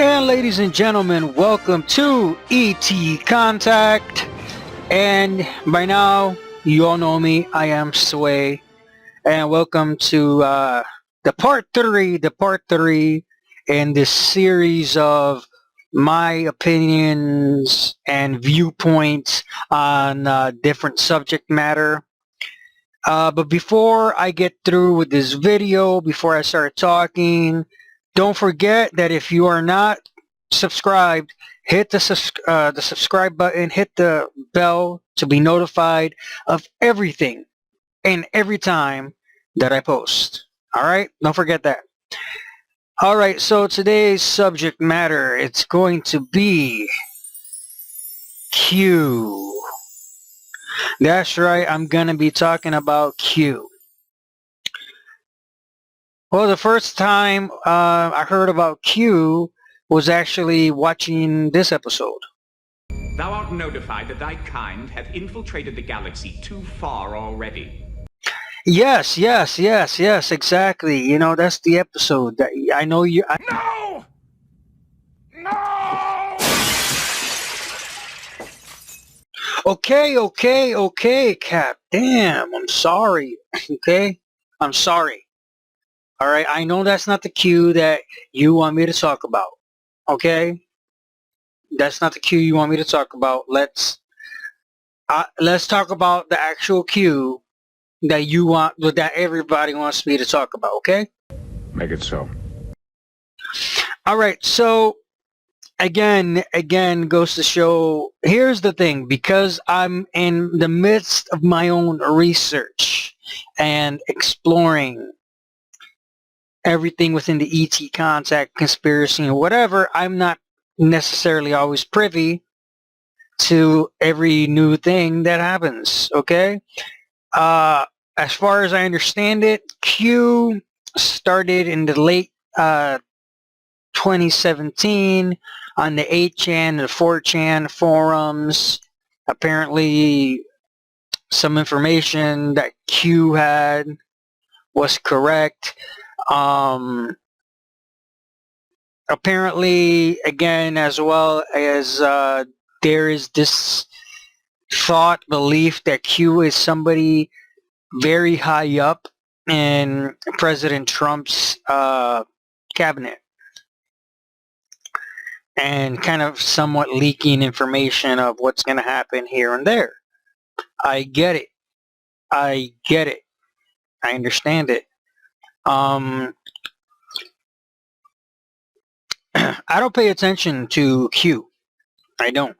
And ladies and gentlemen, welcome to ET Contact. And by now, you all know me. I am Sway. And welcome to the part three in this series of my opinions and viewpoints on different subject matter. But before I get through with this video, before I start talking, don't forget that if you are not subscribed, hit the subscribe button, hit the bell to be notified of everything and every time that I post. All right? Don't forget that. All right, so today's subject matter, it's going to be Q. That's right, I'm going to be talking about Q. Well, the first time I heard about Q was actually watching this episode. Thou art notified that thy kind hath infiltrated the galaxy too far already. Yes, exactly. You know, that's the episode that I know you... No! No! Okay, Cap. Damn, I'm sorry. Okay? I'm sorry. Alright, I know that's not the Q that you want me to talk about. Okay? That's not the Q you want me to talk about. Let's talk about the actual Q that you want, that everybody wants me to talk about, okay? Make it so. Alright, so again goes to show, here's the thing, because I'm in the midst of my own research and exploring everything within the ET Contact conspiracy and whatever, I'm not necessarily always privy to every new thing that happens, okay? As far as I understand it, Q started in the late 2017 on the 8chan, the 4chan forums. Apparently, some information that Q had was correct. Apparently, again, as well as there is this belief that Q is somebody very high up in President Trump's cabinet and kind of somewhat leaking information of what's going to happen here and there. I get it. I understand it. I don't pay attention to Q. I don't.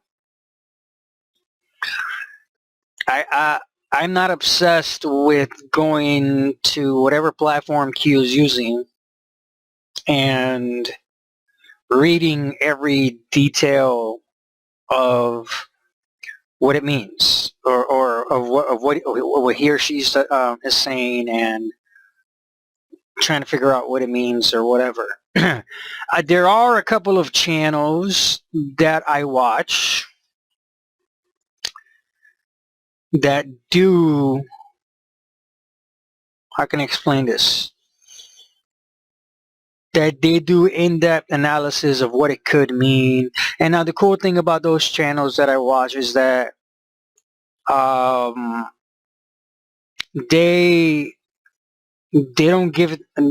I'm not obsessed with going to whatever platform Q is using and reading every detail of what it means, or of what he or she is saying, and trying to figure out what it means or whatever. There are a couple of channels that I watch that do, how can I explain this? That they do in-depth analysis of what it could mean. And now the cool thing about those channels that I watch is that they don't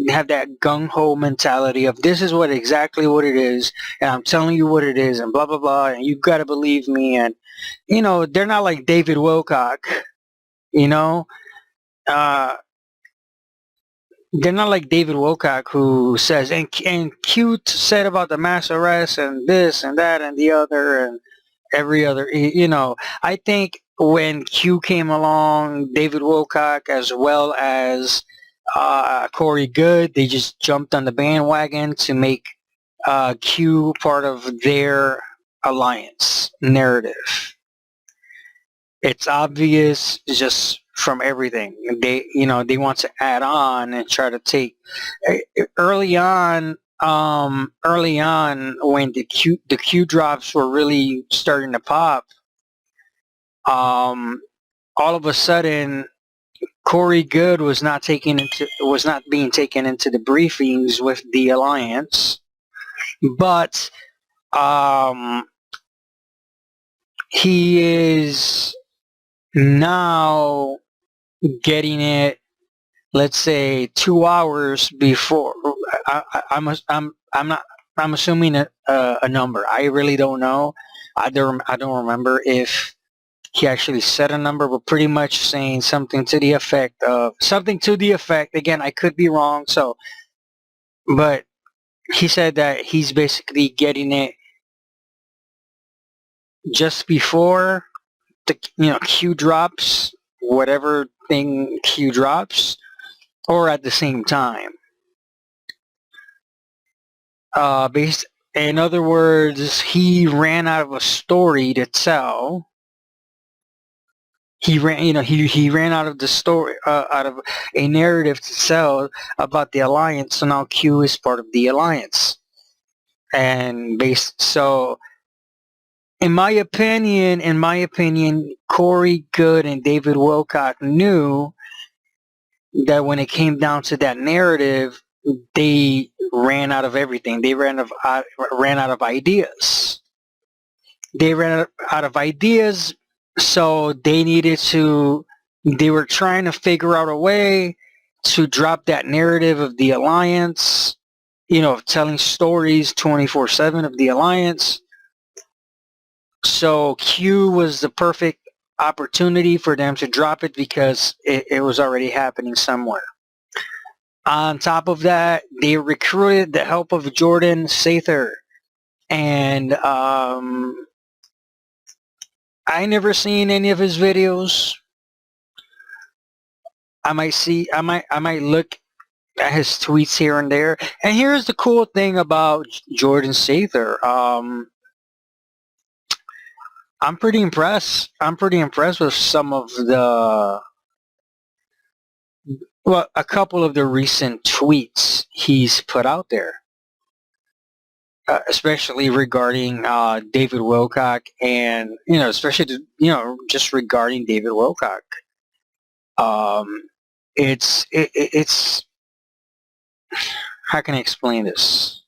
have that gung-ho mentality of this is exactly what it is, and I'm telling you what it is, and blah blah blah, and you've got to believe me. And you know, they're not like David Wilcock, you know. They're not like David Wilcock, who says, and Q said about the mass arrest and this and that and the other and every other, you know. I think when Q came along, David Wilcock as well as Corey Good, they just jumped on the bandwagon to make Q part of their alliance narrative. It's obvious just from everything. They want to add on and try to take early on when the Q drops were really starting to pop. All of a sudden, Corey Good was not being taken into the briefings with the alliance, but he is now getting it, let's say 2 hours before. I'm not. I'm assuming a number. I really don't know. I don't remember if he actually said a number, but pretty much saying something to the effect of Again, I could be wrong. So, but he said that he's basically getting it just before the Q drops, whatever thing Q drops, or at the same time. Based, in other words, he ran out of a story to tell. He ran out of the story, out of a narrative to tell about the alliance. So now Q is part of the alliance, and so in my opinion, Corey Good and David Wilcock knew that when it came down to that narrative, they ran out of everything. They ran out of ideas. They ran out of ideas, so they were trying to figure out a way to drop that narrative of the alliance, telling stories 24/7 of the alliance. So Q was the perfect opportunity for them to drop it because it was already happening somewhere. On top of that, they recruited the help of Jordan Sather, and I never seen any of his videos. I might look at his tweets here and there. And here's the cool thing about Jordan Sather. I'm pretty impressed. I'm pretty impressed with some of a couple of the recent tweets he's put out there, especially regarding David Wilcock, and especially just regarding David Wilcock. It's how can I explain this?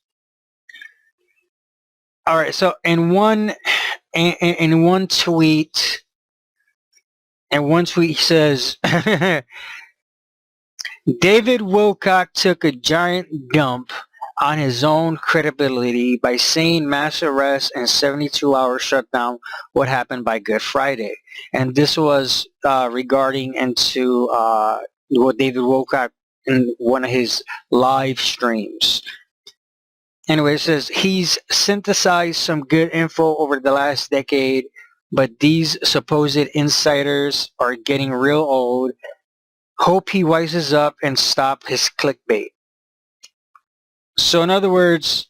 All right, so in one tweet, he says, David Wilcock took a giant dump on his own credibility by saying mass arrest and 72-hour shutdown would happen by Good Friday. And this was regarding into what David Wilcock in one of his live streams. Anyway, it says he's synthesized some good info over the last decade, but these supposed insiders are getting real old. Hope he wises up and stop his clickbait. So in other words,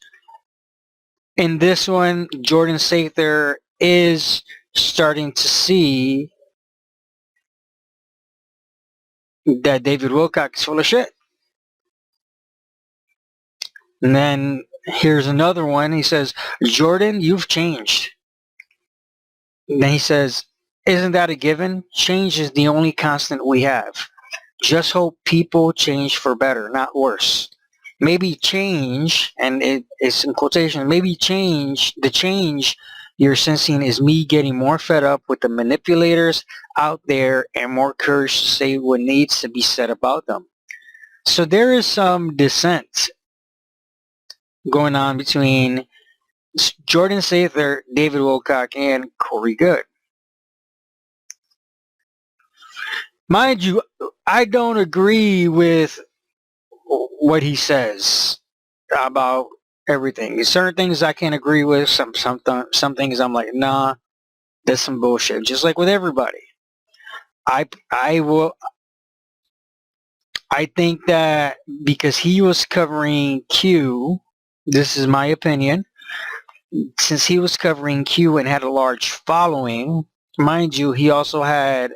in this one, Jordan Sather is starting to see that David Wilcock is full of shit. And then here's another one. He says, Jordan, you've changed. And then he says, isn't that a given? Change is the only constant we have. Just hope people change for better, not worse. Maybe change, and it's in quotation, maybe the change you're sensing is me getting more fed up with the manipulators out there and more courage to say what needs to be said about them. So there is some dissent going on between Jordan Sather, David Wilcock, and Corey Good. Mind you, I don't agree with what he says about everything. Certain things I can't agree with. Some things I'm like, nah, that's some bullshit. Just like with everybody. I think that because he was covering Q, this is my opinion, since he was covering Q and had a large following, mind you, he also had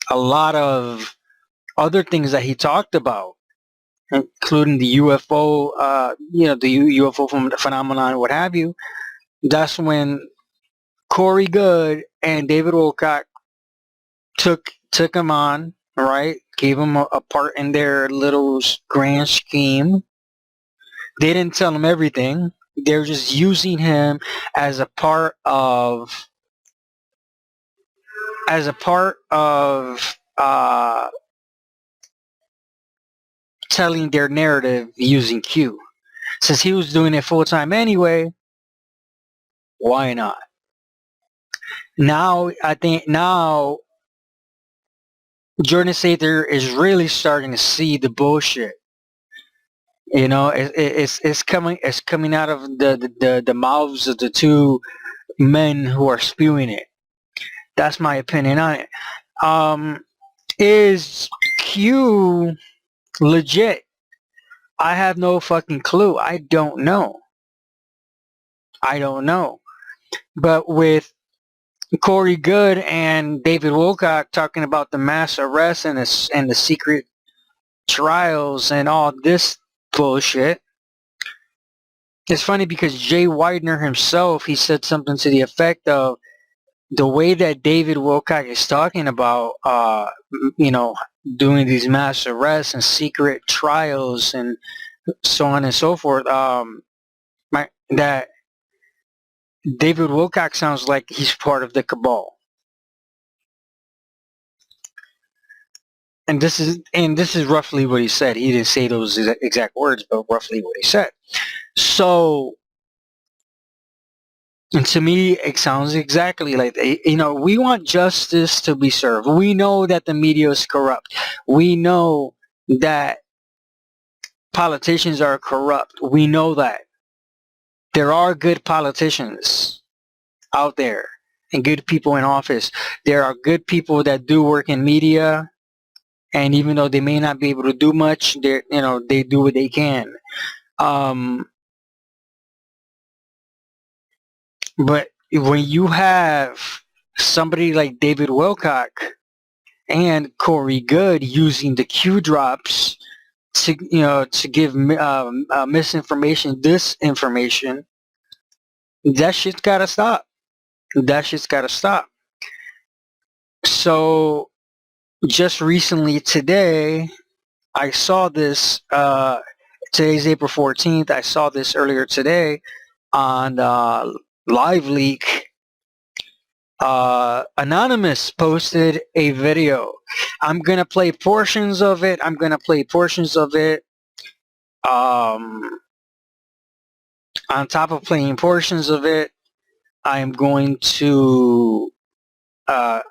a lot of other things that he talked about, including the UFO, the UFO phenomenon, what have you. That's when Corey Good and David Wilcock took him on, right? Gave him a part in their little grand scheme. They didn't tell him everything. They're just using him as a part of telling their narrative using Q. Since he was doing it full time anyway, why not? Now I think Jordan Sather is really starting to see the bullshit. You know, it's coming out of the mouths of the two men who are spewing it. That's my opinion on it. Is Q legit? I have no fucking clue. I don't know. But with Corey Good and David Wilcock talking about the mass arrests and the secret trials and all this bullshit, it's funny because Jay Widener himself, he said something to the effect of the way that David Wilcock is talking about, doing these mass arrests and secret trials and so on and so forth. That David Wilcock sounds like he's part of the cabal. And this is roughly what he said. He didn't say those exact words, but roughly what he said. So, and to me, it sounds exactly like, we want justice to be served. We know that the media is corrupt. We know that politicians are corrupt. We know that. There are good politicians out there and good people in office. There are good people that do work in media. And even though they may not be able to do much, they do what they can. But when you have somebody like David Wilcock and Corey Good using the Q drops to give misinformation, disinformation, that shit's gotta stop. So just recently today, I saw this. Today's April 14th. I saw this earlier today on Live Leak. Anonymous posted a video. I'm gonna play portions of it. On top of playing portions of it, I am going to. I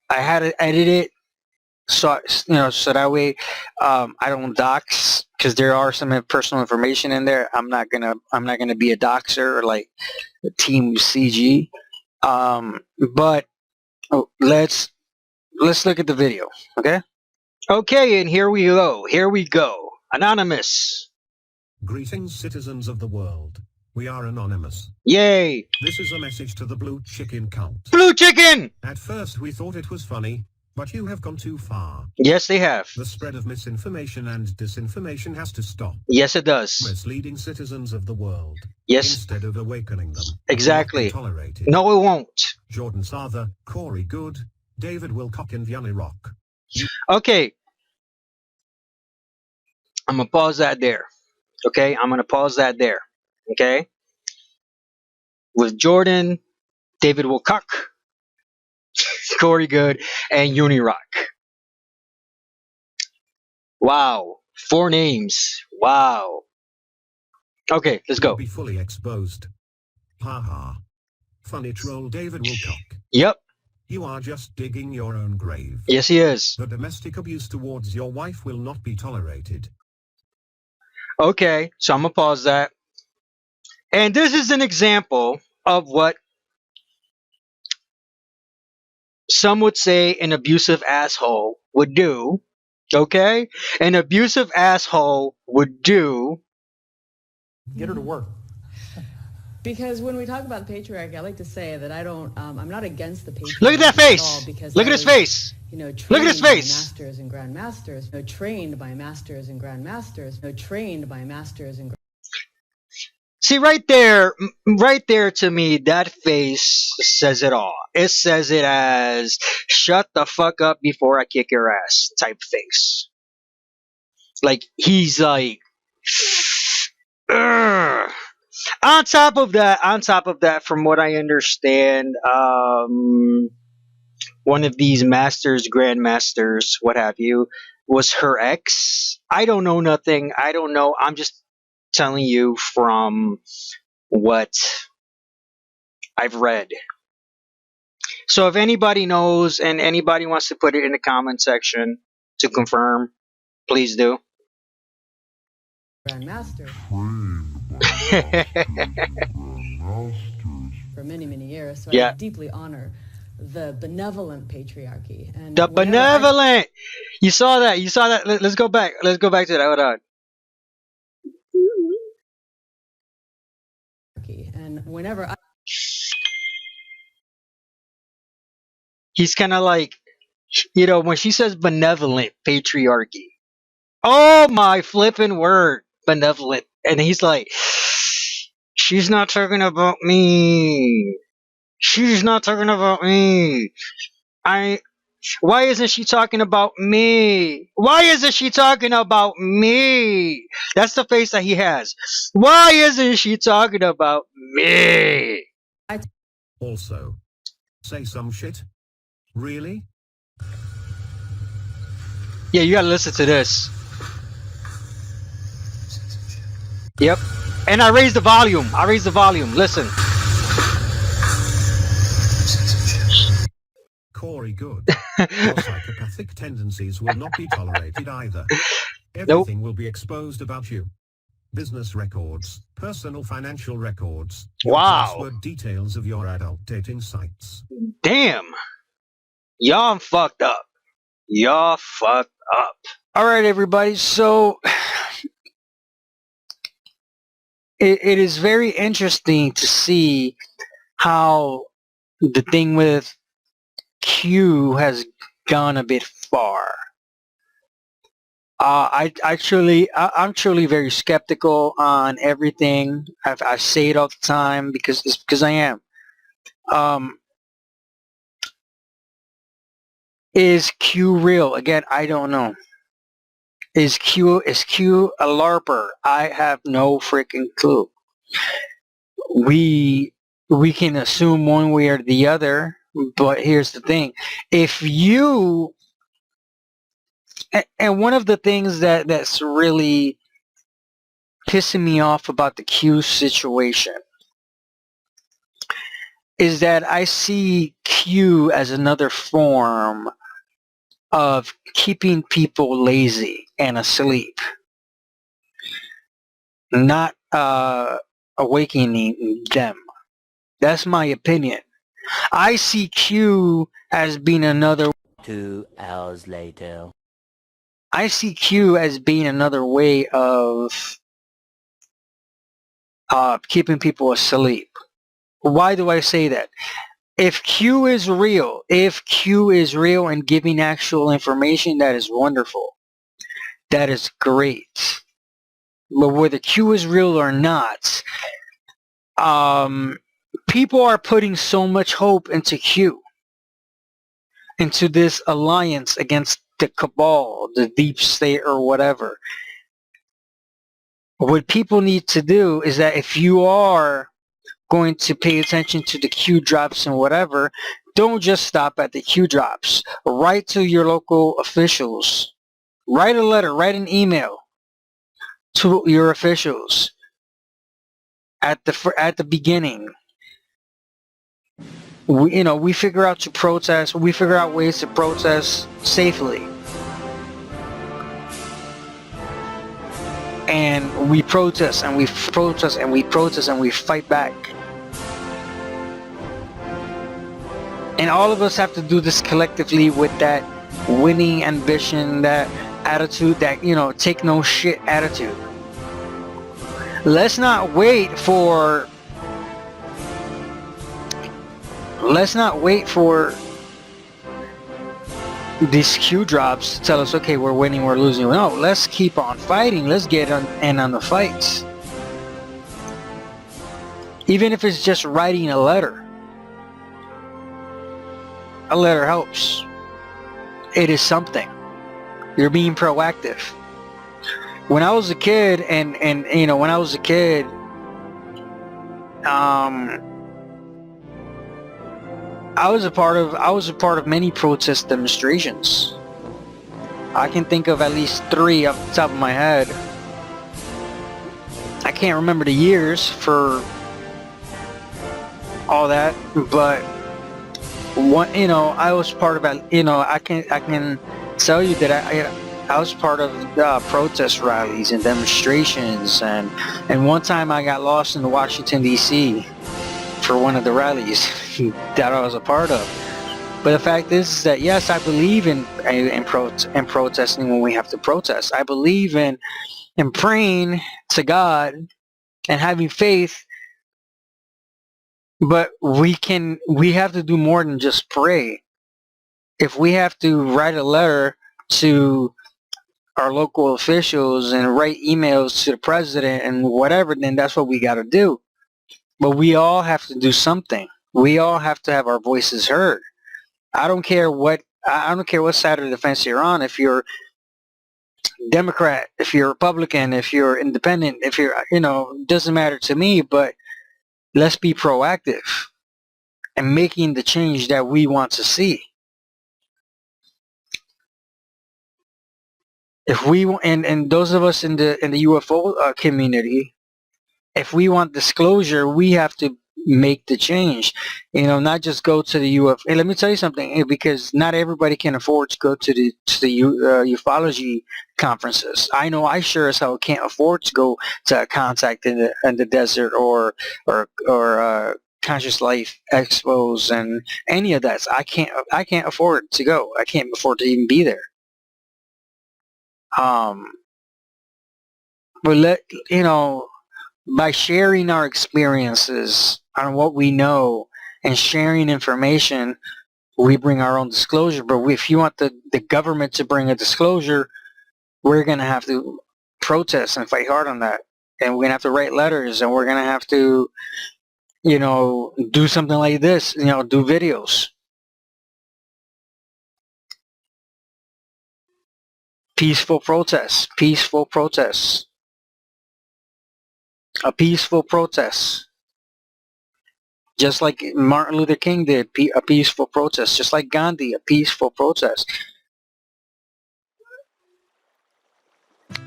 had to edit it so that way I don't dox, because there are some personal information in there. I'm not gonna be a doxer or like Team CG. But let's look at the video, okay? Okay, and here we go. Anonymous. Greetings, citizens of the world. We are anonymous. Yay! This is a message to the blue chicken cult. Blue chicken! At first we thought it was funny, but you have gone too far. Yes, they have. The spread of misinformation and disinformation has to stop. Yes, it does. Misleading citizens of the world. Yes. Instead of awakening them. Exactly. Tolerated. No, it won't. Jordan Sather, Corey Good, David Wilcock and Yanni Rock. Okay. I'm going to pause that there. Okay? Okay? With Jordan, David Wilcock, Corey Good, and Unirock. Wow. 4 names. Wow. Okay, let's go. Be fully exposed. Ha ha. Funny troll David Wilcock. Yep. You are just digging your own grave. Yes, he is. The domestic abuse towards your wife will not be tolerated. Okay, so I'm going to pause that. And this is an example of what some would say an abusive asshole would do. Okay? An abusive asshole would do. Get her to work. Because when we talk about the patriarchy, I like to say that I'm not against the patriarchy. Look at that face! At all, because Look at his face! Trained Look at his face! Masters and grandmasters. Trained by masters and grandmasters. Trained by masters and. See, right there to me, that face says it all. It says it as, shut the fuck up before I kick your ass type face. Like, he's like, ugh. On top of that, from what I understand, one of these masters, grandmasters, what have you, was her ex. I don't know nothing. I don't know. I'm just telling you from what I've read. So if anybody knows and anybody wants to put it in the comment section to confirm, please do. Grandmaster for many, many years. So Yeah. I deeply honor the benevolent patriarchy. And The whenever benevolent. You saw that. You saw that. Let's go back. Let's go back to that. Hold on. And whenever I He's kind of like, when she says benevolent patriarchy. Oh my flippin' word, benevolent. And he's like, she's not talking about me. She's not talking about me. Why isn't she talking about me? Why isn't she talking about me? That's the face that he has. Why isn't she talking about me? Also, say some shit. Really? Yeah, you gotta listen to this. Yep. And I raised the volume. Listen. Corey, good. Your psychopathic tendencies will not be tolerated either. Everything will be exposed about you. Business records, personal financial records, your Wow. password details of your adult dating sites. Damn. Y'all fucked up. Alright, everybody. So, it is very interesting to see how the thing with Q has gone a bit far. I'm truly very skeptical on everything. I say it all the time because I am. Is Q real? Again, I don't know. Is Q a LARPer? I have no freaking clue. We can assume one way or the other, but here's the thing: if you and one of the things that's really pissing me off about the Q situation is that I see Q as another form of keeping people lazy and asleep, not awakening them. That's my opinion. I see Q as being another 2 hours later. I see Q as being another way of keeping people asleep. Why do I say that? If Q is real and giving actual information, that is wonderful. That is great. But whether Q is real or not, people are putting so much hope into Q, into this alliance against the cabal, the deep state, or whatever. What people need to do is that if you are going to pay attention to the Q drops and whatever, don't just stop at the Q drops. Write to your local officials. Write a letter, write an email to your officials at the beginning. We figure out ways to protest safely. And we protest and we protest and we protest and we fight back. And all of us have to do this collectively with that winning ambition, that attitude, that, take no shit attitude. Let's not wait for these Q drops to tell us, okay, we're winning, we're losing. No, let's keep on fighting. Let's get on the fights. Even if it's just writing a letter. A letter helps. It is something. You're being proactive. When I was a kid, I was a part of many protest demonstrations. I can think of at least 3 off the top of my head. I can't remember the years for all that, but one, I was part of it. I can tell you that I was part of protest rallies and demonstrations, and one time I got lost in Washington D.C. for one of the rallies that I was a part of. But the fact is that yes, I believe in protesting when we have to protest. I believe in praying to God and having faith. But we have to do more than just pray. If we have to write a letter to our local officials and write emails to the president and whatever, then that's what we got to do. But we all have to do something. We all have to have our voices heard. I don't care what side of the fence you're on. If you're Democrat, if you're Republican, if you're independent, if you're, doesn't matter to me, but let's be proactive and making the change that we want to see. If we and those of us in the UFO community, if we want disclosure, we have to make the change. Not just go to the UFO. And let me tell you something, because not everybody can afford to go to the ufology conferences. I know I sure as hell can't afford to go to a contact in the desert or conscious life expos and any of that. I can't afford to go. I can't afford to even be there. But by sharing our experiences on what we know and sharing information, we bring our own disclosure. But if you want the government to bring a disclosure, we're going to have to protest and fight hard on that. And we're going to have to write letters, and we're going to have to, do something like this, do videos. Peaceful protests. A peaceful protest. Just like Martin Luther King did, a peaceful protest. Just like Gandhi, a peaceful protest.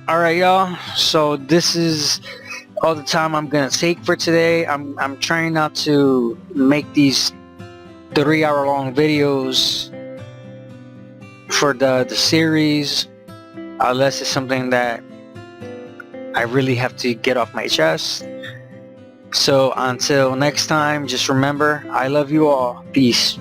All right, y'all. So this is all the time I'm gonna take for today. I'm trying not to make these 3-hour-long videos for the series, unless it's something that I really have to get off my chest. So until next time, just remember, I love you all. Peace.